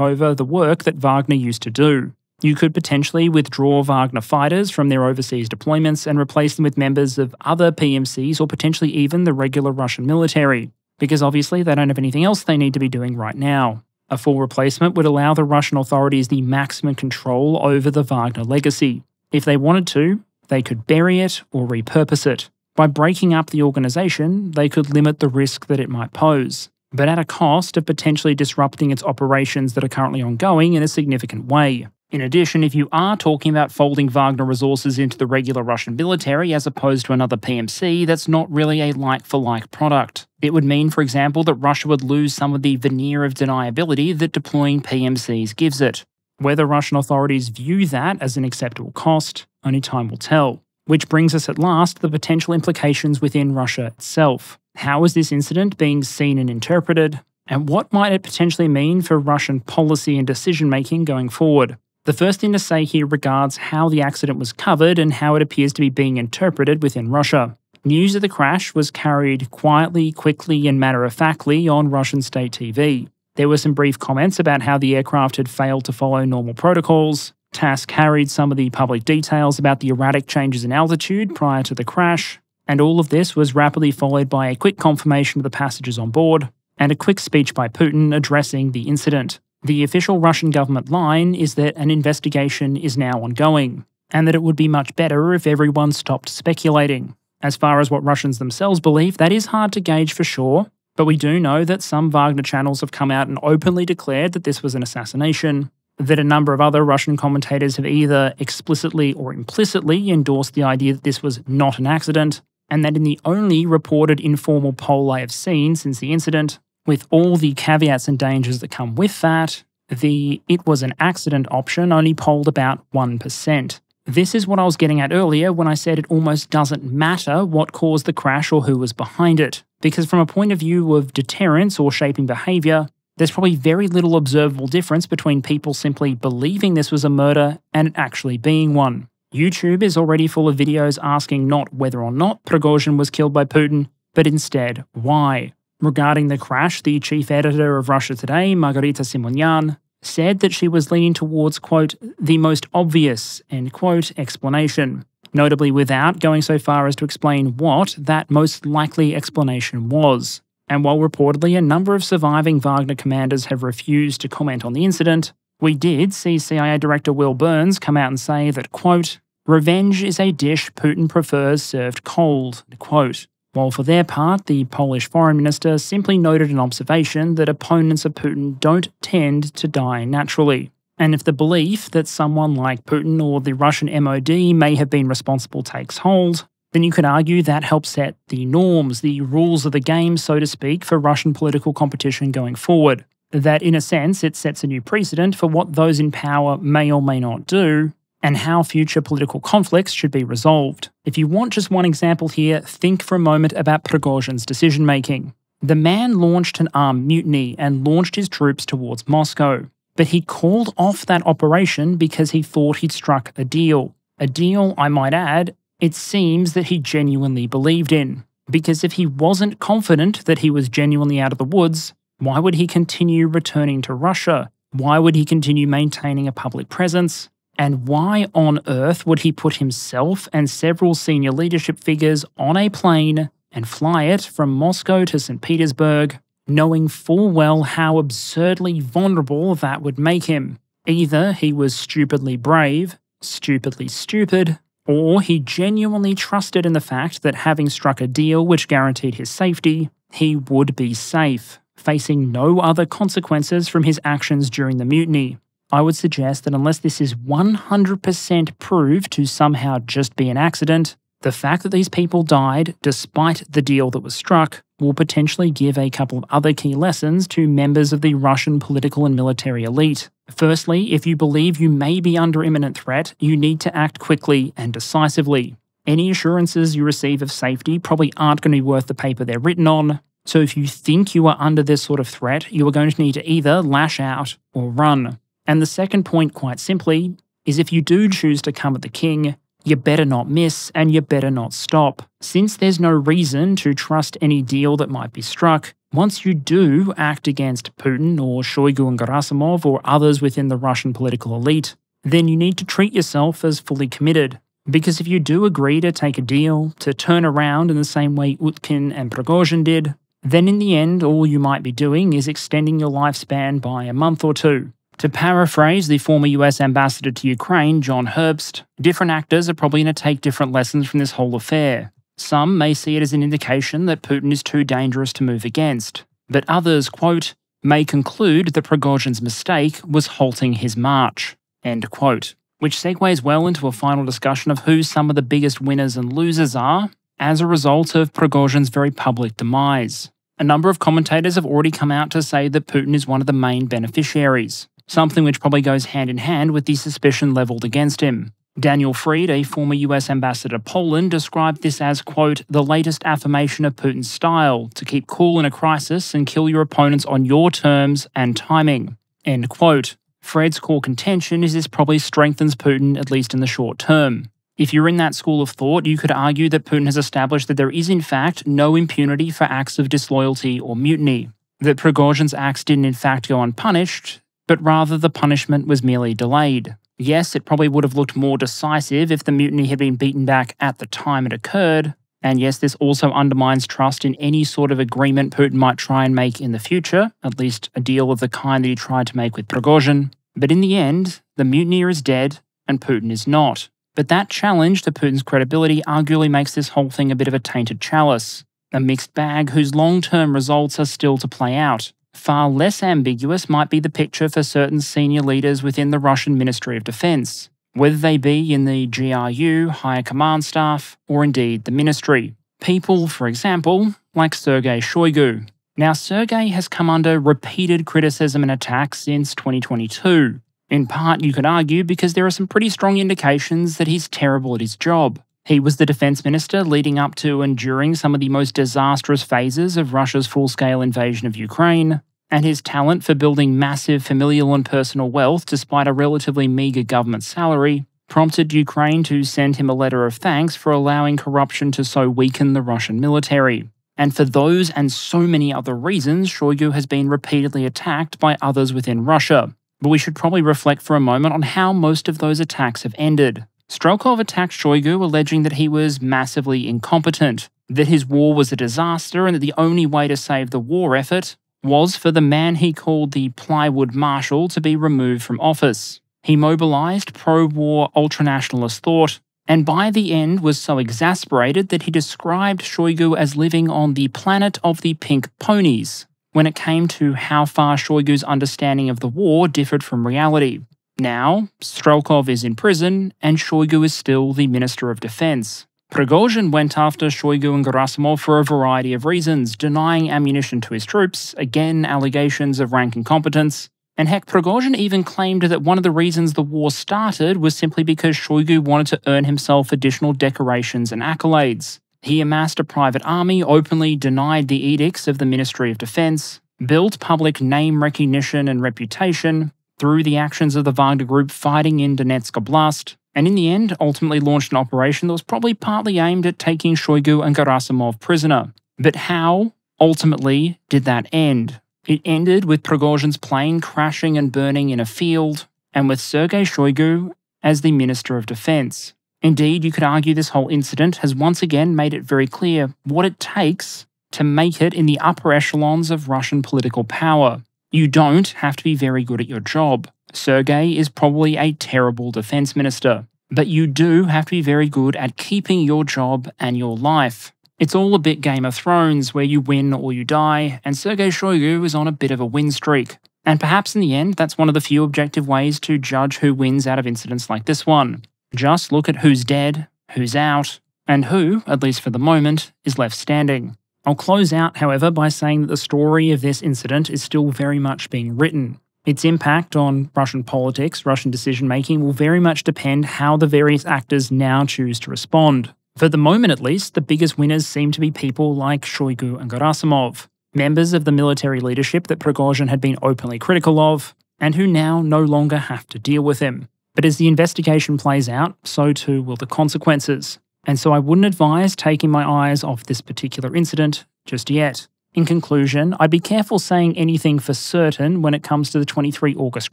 over the work that Wagner used to do. You could potentially withdraw Wagner fighters from their overseas deployments and replace them with members of other PMCs or potentially even the regular Russian military, because obviously they don't have anything else they need to be doing right now. A full replacement would allow the Russian authorities the maximum control over the Wagner legacy. If they wanted to, they could bury it or repurpose it. By breaking up the organisation, they could limit the risk that it might pose, but at a cost of potentially disrupting its operations that are currently ongoing in a significant way. In addition, if you are talking about folding Wagner resources into the regular Russian military as opposed to another PMC, that's not really a like-for-like product. It would mean, for example, that Russia would lose some of the veneer of deniability that deploying PMCs gives it. Whether Russian authorities view that as an acceptable cost, only time will tell. Which brings us at last to the potential implications within Russia itself. How is this incident being seen and interpreted? And what might it potentially mean for Russian policy and decision-making going forward? The first thing to say here regards how the accident was covered and how it appears to be being interpreted within Russia. News of the crash was carried quietly, quickly, and matter-of-factly on Russian state TV. There were some brief comments about how the aircraft had failed to follow normal protocols. TASS carried some of the public details about the erratic changes in altitude prior to the crash, and all of this was rapidly followed by a quick confirmation of the passengers on board, and a quick speech by Putin addressing the incident. The official Russian government line is that an investigation is now ongoing, and that it would be much better if everyone stopped speculating. As far as what Russians themselves believe, that is hard to gauge for sure, but we do know that some Wagner channels have come out and openly declared that this was an assassination, that a number of other Russian commentators have either explicitly or implicitly endorsed the idea that this was not an accident, and that in the only reported informal poll I have seen since the incident, with all the caveats and dangers that come with that, the "it was an accident" option only polled about 1%. This is what I was getting at earlier when I said it almost doesn't matter what caused the crash or who was behind it, because from a point of view of deterrence or shaping behaviour, there's probably very little observable difference between people simply believing this was a murder and it actually being one. YouTube is already full of videos asking not whether or not Prigozhin was killed by Putin, but instead why. Regarding the crash, the chief editor of Russia Today, Margarita Simonyan, said that she was leaning towards, quote, the most obvious, end quote, explanation, notably without going so far as to explain what that most likely explanation was. And while reportedly a number of surviving Wagner commanders have refused to comment on the incident, we did see CIA Director Will Burns come out and say that, quote, revenge is a dish Putin prefers served cold, quote. While for their part, the Polish foreign minister simply noted an observation that opponents of Putin don't tend to die naturally. And if the belief that someone like Putin or the Russian MOD may have been responsible takes hold, then you could argue that helps set the norms, the rules of the game, so to speak, for Russian political competition going forward. That, in a sense, it sets a new precedent for what those in power may or may not do, and how future political conflicts should be resolved. If you want just one example here, think for a moment about Prigozhin's decision-making. The man launched an armed mutiny and launched his troops towards Moscow, but he called off that operation because he thought he'd struck a deal. A deal, I might add, it seems that he genuinely believed in. Because if he wasn't confident that he was genuinely out of the woods, why would he continue returning to Russia? Why would he continue maintaining a public presence? And why on earth would he put himself and several senior leadership figures on a plane and fly it from Moscow to St. Petersburg, knowing full well how absurdly vulnerable that would make him? Either he was stupidly brave, stupidly stupid, or he genuinely trusted in the fact that having struck a deal which guaranteed his safety, he would be safe, facing no other consequences from his actions during the mutiny. I would suggest that unless this is 100% proved to somehow just be an accident, the fact that these people died despite the deal that was struck will potentially give a couple of other key lessons to members of the Russian political and military elite. Firstly, if you believe you may be under imminent threat, you need to act quickly and decisively. Any assurances you receive of safety probably aren't going to be worth the paper they're written on, so if you think you are under this sort of threat, you are going to need to either lash out or run. And the second point, quite simply, is if you do choose to come at the king, you better not miss and you better not stop. Since there's no reason to trust any deal that might be struck, once you do act against Putin or Shoigu and Gerasimov or others within the Russian political elite, then you need to treat yourself as fully committed. Because if you do agree to take a deal, to turn around in the same way Utkin and Prigozhin did, then in the end all you might be doing is extending your lifespan by a month or two. To paraphrase the former US ambassador to Ukraine, John Herbst, different actors are probably going to take different lessons from this whole affair. Some may see it as an indication that Putin is too dangerous to move against, but others, quote, may conclude that Prigozhin's mistake was halting his march, end quote. Which segues well into a final discussion of who some of the biggest winners and losers are as a result of Prigozhin's very public demise. A number of commentators have already come out to say that Putin is one of the main beneficiaries, something which probably goes hand in hand with the suspicion levelled against him. Daniel Fried, a former US ambassador to Poland, described this as, quote, the latest affirmation of Putin's style, to keep cool in a crisis and kill your opponents on your terms and timing, end quote. Fred's core contention is this probably strengthens Putin, at least in the short term. If you're in that school of thought, you could argue that Putin has established that there is in fact no impunity for acts of disloyalty or mutiny, that Prigozhin's acts didn't in fact go unpunished, but rather the punishment was merely delayed. Yes, it probably would have looked more decisive if the mutiny had been beaten back at the time it occurred, and yes, this also undermines trust in any sort of agreement Putin might try and make in the future, at least a deal of the kind that he tried to make with Prigozhin. But in the end, the mutineer is dead, and Putin is not. But that challenge to Putin's credibility arguably makes this whole thing a bit of a tainted chalice, a mixed bag whose long-term results are still to play out. Far less ambiguous might be the picture for certain senior leaders within the Russian Ministry of Defense, whether they be in the GRU, higher command staff, or indeed the ministry. People, for example, like Sergei Shoigu. Now, Sergei has come under repeated criticism and attacks since 2022. In part, you could argue because there are some pretty strong indications that he's terrible at his job. He was the defense minister leading up to and during some of the most disastrous phases of Russia's full-scale invasion of Ukraine, and his talent for building massive familial and personal wealth despite a relatively meagre government salary prompted Ukraine to send him a letter of thanks for allowing corruption to so weaken the Russian military. And for those and so many other reasons, Shoigu has been repeatedly attacked by others within Russia. But we should probably reflect for a moment on how most of those attacks have ended. Strelkov attacked Shoigu alleging that he was massively incompetent, that his war was a disaster and that the only way to save the war effort was for the man he called the plywood marshal to be removed from office. He mobilized pro-war ultranationalist thought and by the end was so exasperated that he described Shoigu as living on the planet of the pink ponies when it came to how far Shoigu's understanding of the war differed from reality. Now, Strelkov is in prison, and Shoigu is still the Minister of Defense. Prigozhin went after Shoigu and Gerasimov for a variety of reasons, denying ammunition to his troops, again allegations of rank incompetence, and heck, Prigozhin even claimed that one of the reasons the war started was simply because Shoigu wanted to earn himself additional decorations and accolades. He amassed a private army, openly denied the edicts of the Ministry of Defense, built public name recognition and reputation through the actions of the Wagner Group fighting in Donetsk Oblast, and in the end ultimately launched an operation that was probably partly aimed at taking Shoigu and Gerasimov prisoner. But how, ultimately, did that end? It ended with Prigozhin's plane crashing and burning in a field, and with Sergei Shoigu as the Minister of Defense. Indeed, you could argue this whole incident has once again made it very clear what it takes to make it in the upper echelons of Russian political power. You don't have to be very good at your job. Sergei is probably a terrible defense minister, but you do have to be very good at keeping your job and your life. It's all a bit Game of Thrones, where you win or you die, and Sergei Shoigu is on a bit of a win streak. And perhaps in the end, that's one of the few objective ways to judge who wins out of incidents like this one. Just look at who's dead, who's out, and who, at least for the moment, is left standing. I'll close out, however, by saying that the story of this incident is still very much being written. Its impact on Russian politics, Russian decision-making, will very much depend how the various actors now choose to respond. For the moment at least, the biggest winners seem to be people like Shoigu and Gerasimov, members of the military leadership that Prigozhin had been openly critical of, and who now no longer have to deal with him. But as the investigation plays out, so too will the consequences. And so I wouldn't advise taking my eyes off this particular incident just yet. In conclusion, I'd be careful saying anything for certain when it comes to the 23 August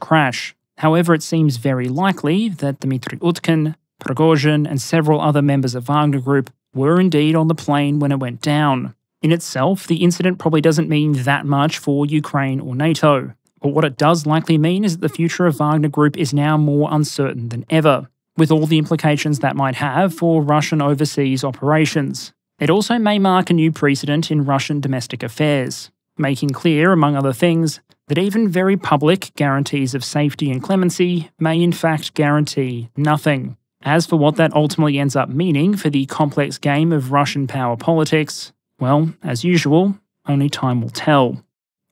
crash. However, it seems very likely that Dmitry Utkin, Prigozhin, and several other members of Wagner Group were indeed on the plane when it went down. In itself, the incident probably doesn't mean that much for Ukraine or NATO, but what it does likely mean is that the future of Wagner Group is now more uncertain than ever, with all the implications that might have for Russian overseas operations. It also may mark a new precedent in Russian domestic affairs, making clear, among other things, that even very public guarantees of safety and clemency may in fact guarantee nothing. As for what that ultimately ends up meaning for the complex game of Russian power politics, well, as usual, only time will tell.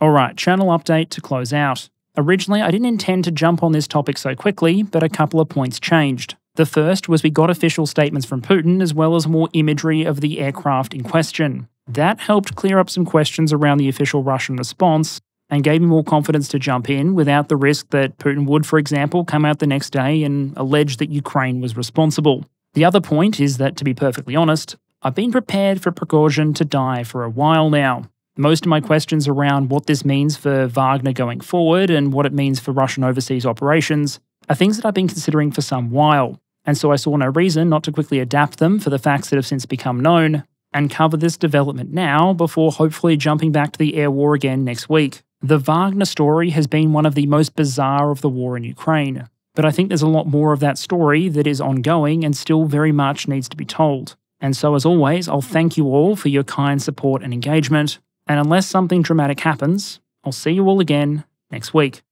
Alright, channel update to close out. Originally, I didn't intend to jump on this topic so quickly, but a couple of points changed. The first was we got official statements from Putin as well as more imagery of the aircraft in question. That helped clear up some questions around the official Russian response, and gave me more confidence to jump in without the risk that Putin would, for example, come out the next day and allege that Ukraine was responsible. The other point is that, to be perfectly honest, I've been prepared for Prigozhin to die for a while now. Most of my questions around what this means for Wagner going forward and what it means for Russian overseas operations are things that I've been considering for some while, and so I saw no reason not to quickly adapt them for the facts that have since become known, and cover this development now before hopefully jumping back to the air war again next week. The Wagner story has been one of the most bizarre of the war in Ukraine, but I think there's a lot more of that story that is ongoing and still very much needs to be told. And so as always, I'll thank you all for your kind support and engagement, and unless something dramatic happens, I'll see you all again next week.